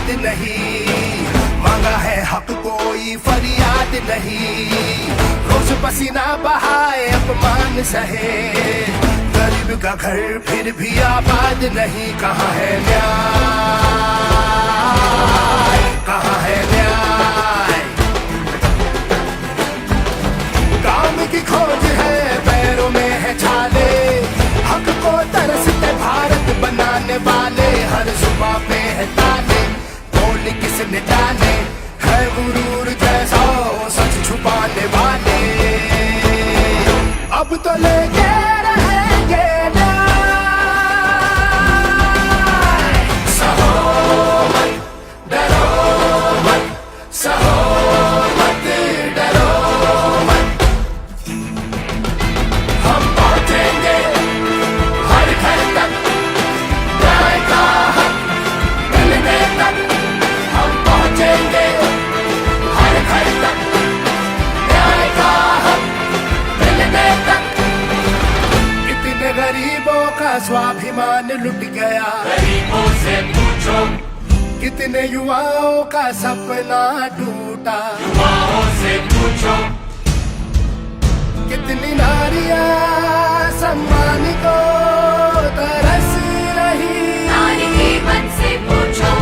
याद नहीं, मांगा है हक कोई फरियाद नहीं। रोज पसीना बहाए अपमान सहे, गरीब का घर फिर भी आबाद नहीं। कहाँ है न्याय, कहाँ है न्याय? काम की खोज है पैरों में है छाले, हक को तरसते भारत बनाने वाले। हर सुबह पे है ताले, बोल किसने डाले, है गुरूर जैसा सच छुपाने वाले। अब तो लेके रहेंगे स्वाभिमान लुट गया। गरीबों से पूछो, कितने युवाओं का सपना टूटा। युवाओं से पूछो, कितनी नारियां सम्मान को तरस रही। नारी के मन से पूछो,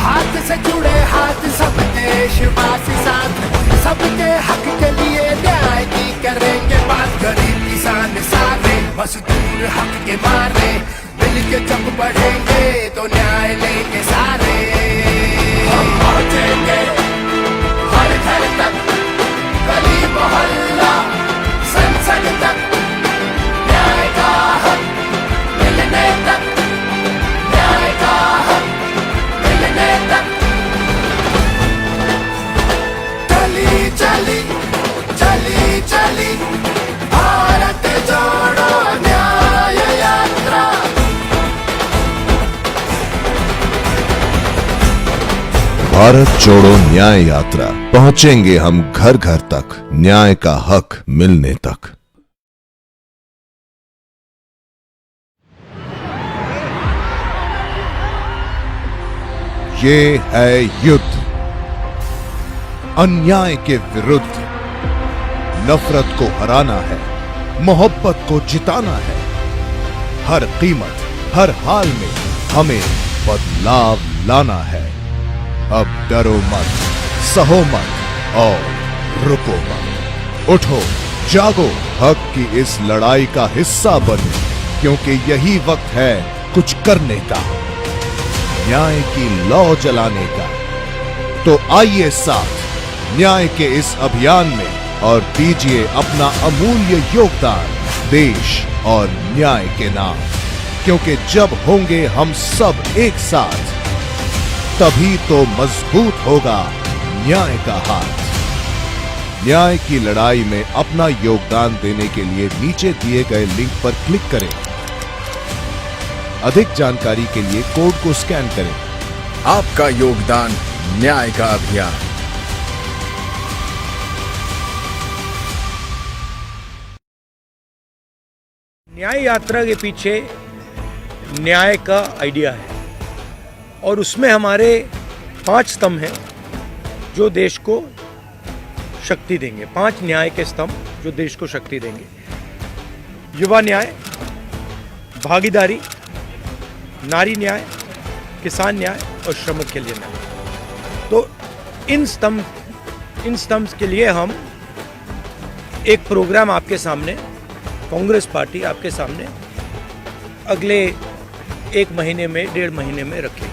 हाथ से जुड़े हाथ सब देशवासी साथ, सबके हक के लिए न्याय की करेंगे बात। गरीब किसान सारे मजदूर हक के मारे, मिल के जब बढ़ेंगे तो न्याय लेंगे सारे। हम पहुंचेंगे हर घर तक, गली मोहल्ला संसद तक, न्याय का हक मिलने तक, न्याय का हक मिलने तक। चली चली चली चली भारत जोड़ो न्याय यात्रा। भारत जोड़ो न्याय यात्रा, पहुंचेंगे हम घर घर तक, न्याय का हक मिलने तक। ये है युद्ध अन्याय के विरुद्ध। नफरत को हराना है, मोहब्बत को जिताना है। हर कीमत, हर हाल में हमें बदलाव लाना है। अब डरो मत, सहो मत और रुको मत। उठो, जागो, हक की इस लड़ाई का हिस्सा बनो, क्योंकि यही वक्त है कुछ करने का, न्याय की लौ जलाने का। तो आइए साथ न्याय के इस अभियान में और दीजिए अपना अमूल्य योगदान देश और न्याय के नाम। क्योंकि जब होंगे हम सब एक साथ, तभी तो मजबूत होगा न्याय का हाथ। न्याय की लड़ाई में अपना योगदान देने के लिए नीचे दिए गए लिंक पर क्लिक करें। अधिक जानकारी के लिए कोड को स्कैन करें। आपका योगदान, न्याय का अभियान। न्याय यात्रा के पीछे न्याय का आइडिया है और उसमें हमारे 5 स्तंभ हैं जो देश को शक्ति देंगे। 5 न्याय के स्तंभ जो देश को शक्ति देंगे। युवा न्याय, भागीदारी, नारी न्याय, किसान न्याय और श्रमिक के लिए न्याय। तो इन स्तंभ के लिए हम एक प्रोग्राम आपके सामने, कांग्रेस पार्टी आपके सामने अगले 1 महीने में, 1.5 महीने में रखेगी।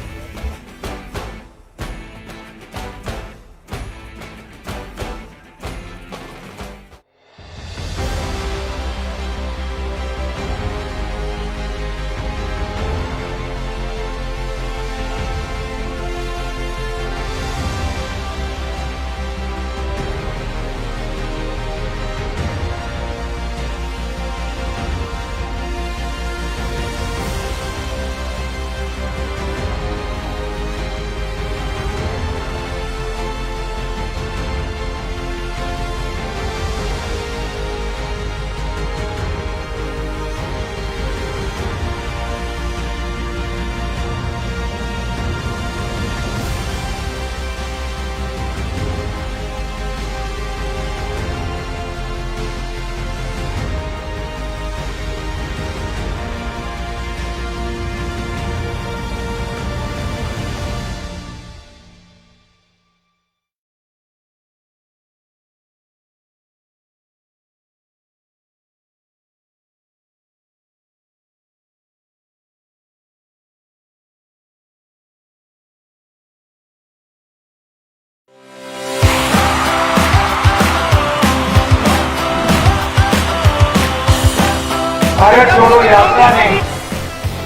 भारत जोड़ो यात्रा ने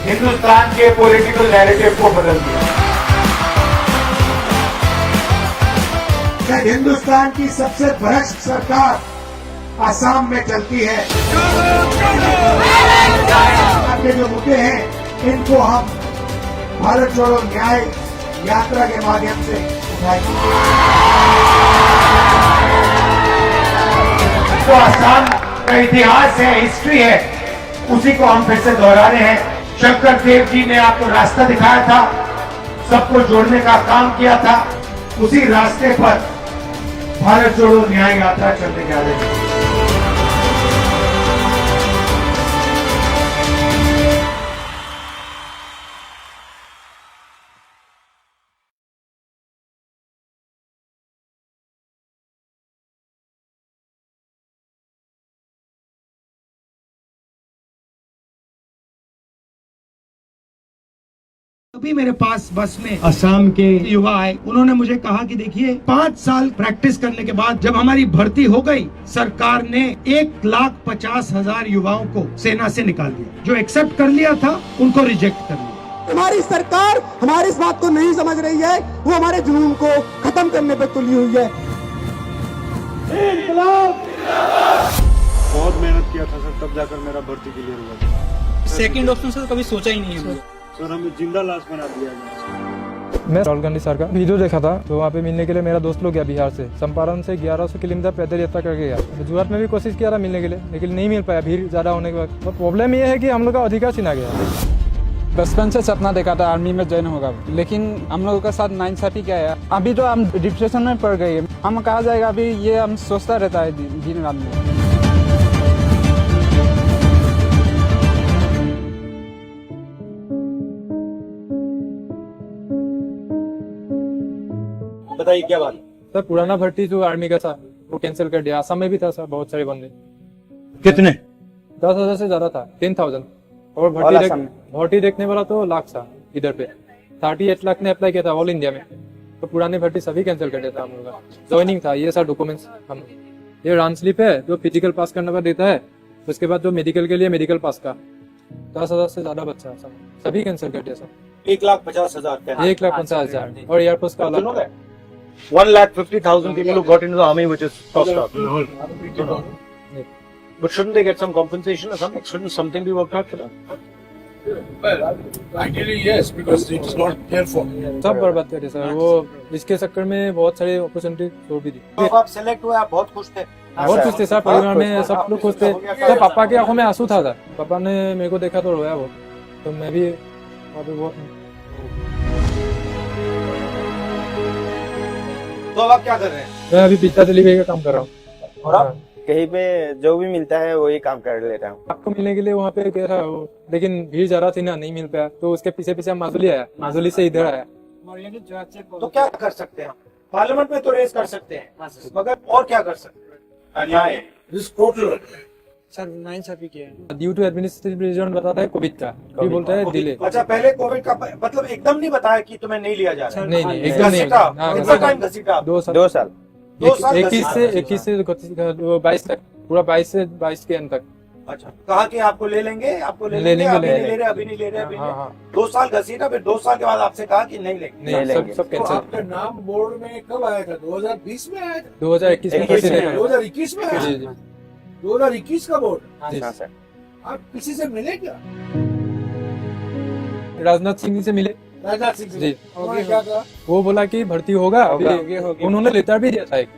हिंदुस्तान के पॉलिटिकल नैरेटिव को बदल दिया। हिंदुस्तान की सबसे भ्रष्ट सरकार आसाम में चलती है। के जो मुद्दे हैं इनको हम भारत जोड़ो न्याय यात्रा के माध्यम से उठाएंगे। तो आसाम का इतिहास है, हिस्ट्री है, उसी को हम फिर से दोहरा रहे हैं। शंकर देव जी ने आपको रास्ता दिखाया था, सबको जोड़ने का काम किया था, उसी रास्ते पर भारत जोड़ो न्याय यात्रा चलने जा रही है। अभी मेरे पास बस में असम के युवा आए, उन्होंने मुझे कहा कि देखिए 5 साल प्रैक्टिस करने के बाद जब हमारी भर्ती हो गई, सरकार ने 1,50,000 युवाओं को सेना से निकाल दिया। जो एक्सेप्ट कर लिया था उनको रिजेक्ट कर लिया। हमारी सरकार हमारी इस बात को नहीं समझ रही है, वो हमारे जुनून को खत्म करने पर तुली हुई है। बहुत मेहनत किया था सर, तब जाकर मेरा भर्ती क्लियर हुआ। सेकंड ऑप्शन से कभी सोचा ही नहीं है सर, हमें जिंदा लाश बना दिया गया। मैं राहुल गांधी सर का वीडियो देखा था, तो वहाँ पे मिलने के लिए मेरा दोस्त लोग गया बिहार से। चंपारण से 1100 किलोमीटर पैदल यात्रा करके गया। गुजरात में भी कोशिश किया था मिलने के लिए, लेकिन नहीं मिल पाया, भीड़ ज़्यादा होने के बाद। तो प्रॉब्लम ये है कि हम लोग का अधिकार छीना गया। बचपन से सपना देखा था आर्मी में ज्वाइन होगा, लेकिन हम लोगों का साथ नाइंसाफी क्या है। अभी तो हम डिप्रेशन में पड़ गए, हम कहा जाएगा अभी, ये हम सोचता रहता है दिन रात में। बताइए क्या बात? सर पुराना भर्ती जो आर्मी का था वो कैंसिल कर दिया। आसाम में भी था सर, बहुत सारे बंदे। कितने? 10,000 से ज्यादा था, 10,000। और भर्ती देखने वाला तो लाख था इधर पे। 38 लाख ने अप्लाई किया था ऑल इंडिया में। तो पुराने भर्ती सभी कैंसिल कर दिया था हम लोग का। ज्वाइनिंग था, ये सर डॉक्यूमेंट्स हम, ये रन स्लिप है जो फिजिकल पास करने का देता है, उसके बाद जो मेडिकल के लिए मेडिकल पास का 10,000 से ज्यादा बच्चा है सभी कैंसिल कर दिया सर। 1,50,000 1,50,000 और एयरफोर्स का अलग 1,50,000 people who got into the army, which is tossed out. But shouldn't they get some compensation or something? Shouldn't something be worked out for them? Well, ideally yes, because it is not there for. सब बर्बाद करे sir, वो इसके चक्कर में बहुत सारे opportunity छोड़ भी दी। जब आप सेलेक्ट हुए आप बहुत खुश थे? बहुत खुश थे सर, परिवार में सब लोग खुश थे। तो पापा की आंखों में आंसू था सर, पापा ने मेरे को देखा तो रोया बहुत। तो मैं भी वहाँ पे बहुत। तो अब आप क्या कर रहे हैं? मैं अभी पिज्जा डिलीवरी का काम कर रहा हूँ। और आप? कहीं पे जो भी मिलता है वही काम कर लेता हूँ। आपको मिलने के लिए वहाँ पे गया था, लेकिन भीड़ ज्यादा थी ना, नहीं मिल पाया। तो उसके पीछे पीछे माजुली आया, माजुली से इधर आया। तो क्या कर सकते हैं? पार्लियामेंट में तो रेस कर सकते हैं, मगर और क्या कर सकते हैं? सर नाइंसाफी किया है। ड्यू टू एडमिनिस्ट्रेटिव रीजन बताता है कोविड का, भी बोलता है डिले। अच्छा, पहले कोविड का मतलब एकदम नहीं बताया कि तुम्हें नहीं लिया जा रहा? नहीं एकदम नहीं। कितना टाइम घसीटा? 2 साल 21 से 22 तक, पूरा 22 से 22 के अंत तक। अच्छा, कहा कि आपको ले लेंगे, आपको ले लेंगे, अभी नहीं ले रहे। 2 साल घसीटा, फिर 2 साल के बाद आपसे कहा कि नहीं लेंगे। सब कैंसिल। आपका नाम बोर्ड में कब आया था? 2020 में आया था? 2021 में। 2021 में आया? 2021 का बोर्ड? हाँ सर। आप किसी से मिले क्या? राजनाथ सिंह जी से मिले। राजनाथ सिंह जी। क्या कहा? वो बोला कि भर्ती होगा। उन्होंने लेटर भी दिया था एक,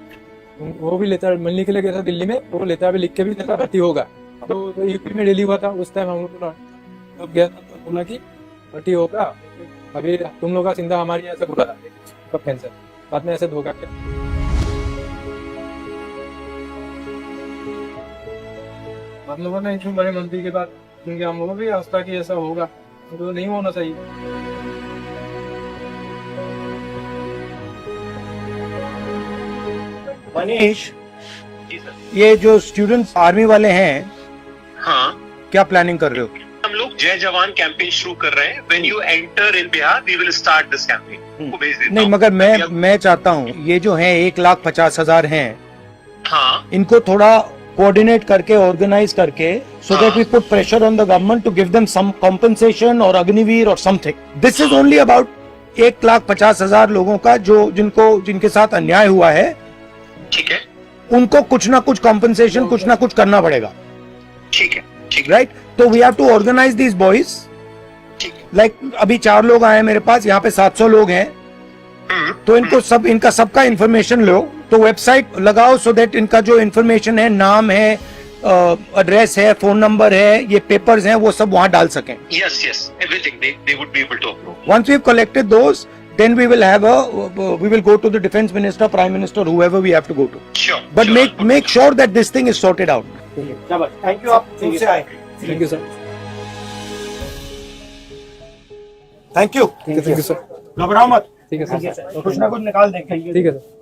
वो भी लेटर मिलने के लिए गया था दिल्ली में, वो लेटर भी लिख के भी दिया भर्ती होगा। तो यूपी में रैली हुआ था उस टाइम, हम लोग गया था, तो बोला कि भर्ती होगा, अभी तुम लोग का चिंता हमारी ऐसे बोला था, कब कैंसर बाद में ऐसे धोखा क्या। हम लोगों ने इतने बड़े मंत्री के बाद, क्योंकि हम लोगों भी आस्था की ऐसा होगा, तो नहीं होना चाहिए। मनीष, ये जो स्टूडेंट्स आर्मी वाले हैं, हाँ, क्या प्लानिंग कर रहे हो? हम लोग जय जवान कैंपेन शुरू कर रहे हैं। When you enter in Bihar, we will start this campaign। को भेज देता नहीं, मगर मैं चाहता हूँ ये जो है 1,50,000 हैं, हाँ, इनको थोड़ा कोऑर्डिनेट करके ऑर्गेनाइज करके so that we put pressure on the government to give them some compensation or Agniveer or something. This is only about 1,50,000 लोगों का जो जिनके साथ अन्याय हुआ है, ठीक है, उनको कुछ ना कुछ कॉम्पनसेशन कुछ ना कुछ करना पड़ेगा. ठीक है, ठीक राइट. तो we have to organise these boys. Like अभी 4 लोग आए मेरे पास, यहाँ पे 700 लोग हैं. तो इनका सबका इंफॉर्मेशन लो, तो वेबसाइट लगाओ सो दैट इनका जो इंफॉर्मेशन है, नाम है, एड्रेस है, फोन नंबर है, ये पेपर्स हैं, वो सब वहां डाल सकें. Yes, everything they would be able to approve. Once we've collected those, then we will go to the defense minister, prime minister, whoever we have to go to. Sure. But make sure that this thing is sorted out. Thank you. आप फिर से आए. Thank you sir. Thank you. Thank you sir. घबराओ मत. ठीक है sir. कुछ ना कुछ निकाल देंगे. ठीक है सर.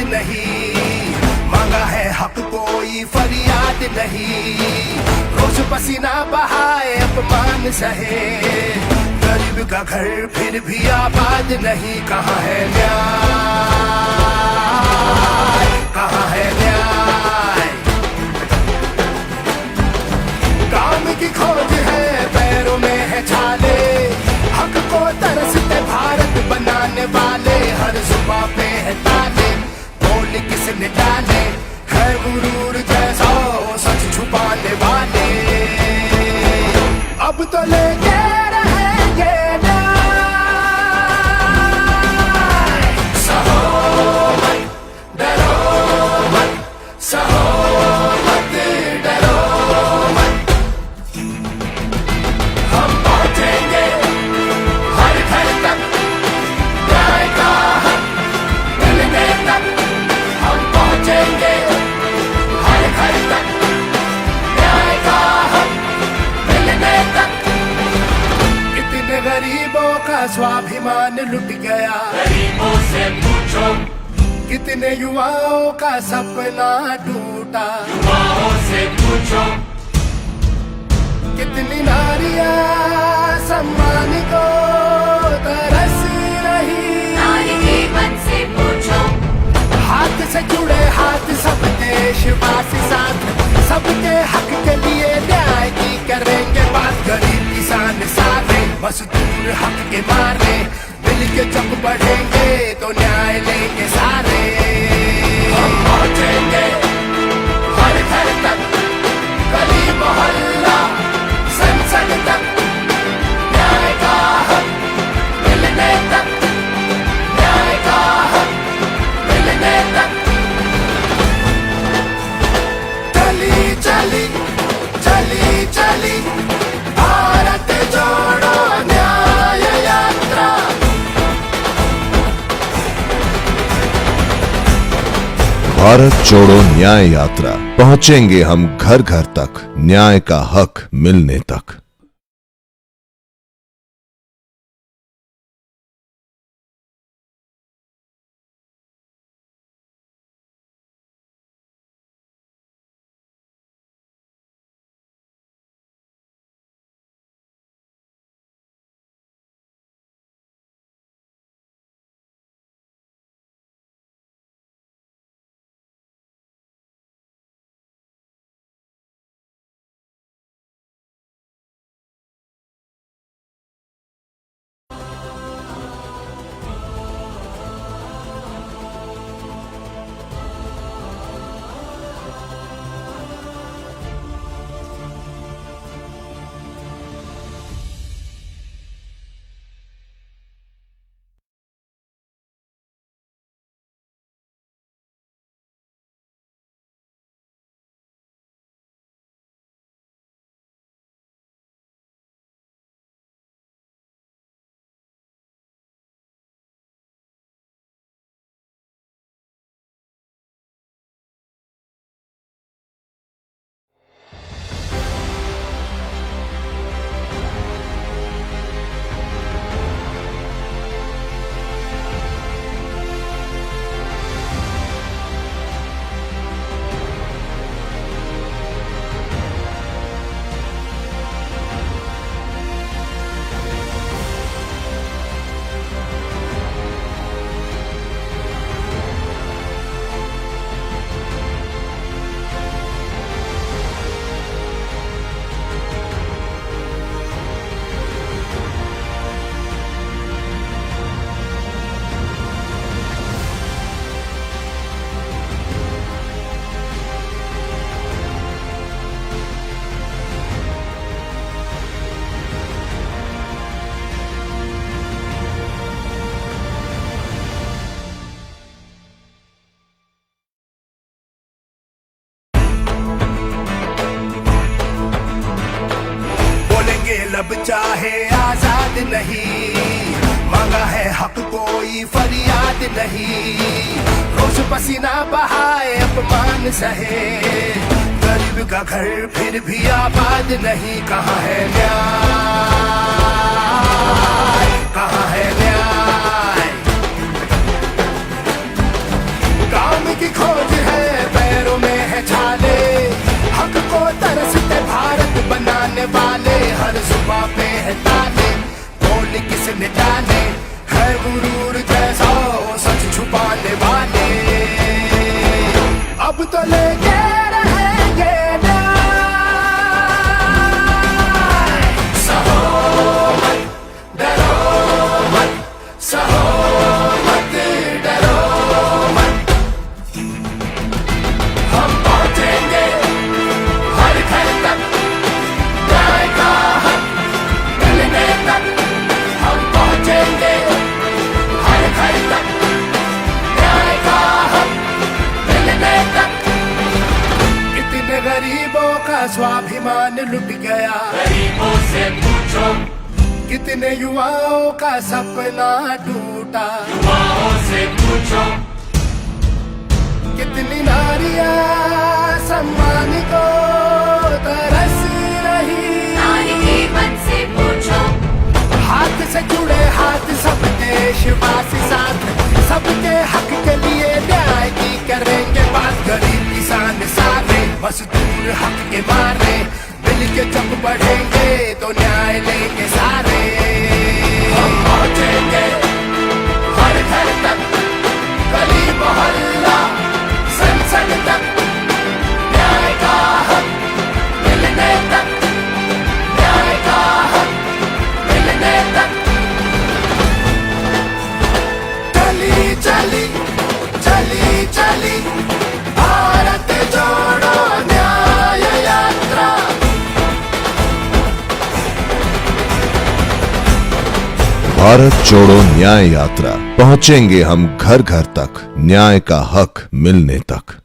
नहीं, मांगा है हक कोई फरियाद नहीं। रोज पसीना बहाए अपमान सहे, गरीब का घर फिर भी आबाद नहीं। कहाँ है न्याय, कहाँ है न्याय? काम की खोज है, पैरों में है छाले, हक को तरसते भारत बनाने वाले। हर जुबां पे है ताले, बोल किसने डाले, है गुरूर जैसा सच छुपाने वाले। अब तो लेके रहेंगे न्याय, सहो मत, डरो मत, सहो मत, डरो मत। हम पहुंचेंगे हर घर तक, न्याय का हक मिलने तक। हम पहुंचेंगे हर घर तक, न्याय का हक मिलने तक। कितने गरीबों का स्वाभिमान लुट गया, गरीबों से पूछो, कितने युवाओं का सपना टूटा। युवाओं से पूछो, कितनी नारियां सम्मान को तरस रही। नारी के मन से पूछो, हाथ से जुड़े हाथ सब देशवासी साथ, सबके हक के लिए न्याय की करेंगे बात। गरीब किसान सारे मजदूर हक के मारे, मिल के जब बढ़ेंगे तो न्याय लेंगे सारे। हम पहुंचेंगे हर घर तक, गली मोहल्ला संसद तक, न्याय का हक मिलने तक, न्याय का हक मिलने तक। चली चली चली चली भारत जोड़ो न्याय यात्रा। भारत जोड़ो न्याय यात्रा, पहुंचेंगे हम घर घर तक, न्याय का हक मिलने तक। लब चाहे आजाद नहीं, मांगा है हक कोई फरियाद नहीं। रोज पसीना बहाए अपमान सहे, गरीब का घर फिर भी आबाद नहीं। कहाँ है न्याय, कहाँ है न्याय? गाँव किसने जाने, है गुरूर जैसा सच छुपाने वाले। अब तो लेके रहेंगे न्याय। सहो मत, डरो मत, सहो मत, डरो मत। हम पहुंचेंगे हर घर तक, न्याय का हक मिलने तक। हम पहुंचेंगे हर घर तक, न्याय का हक मिलने तक। कितने गरीबों का स्वाभिमान लुट गया, गरीबों से पूछो, कितने युवाओं का सपना टूटा, युवाओं से पूछो, कितनी नारियां सम्मान को तरस रही। नारी के मन से पूछो, हाथ से जुड़े हाथ सब देशवासी साथ, सबके हक के लिए न्याय की करेंगे बात। गरीब किसान सारे मजदूर हक के मारे, मिल के जब बढ़ेंगे तो न्याय लेंगे सारे। हम पहुंचेंगे हर घर तक, गली मोहल्ला संसद तक, न्याय का हक मिलने तक, न्याय का हक मिलने तक। चली चली चली चली भारत जोड़ो न्याय यात्रा। भारत जोड़ो न्याय यात्रा, पहुंचेंगे हम घर घर तक, न्याय का हक मिलने तक।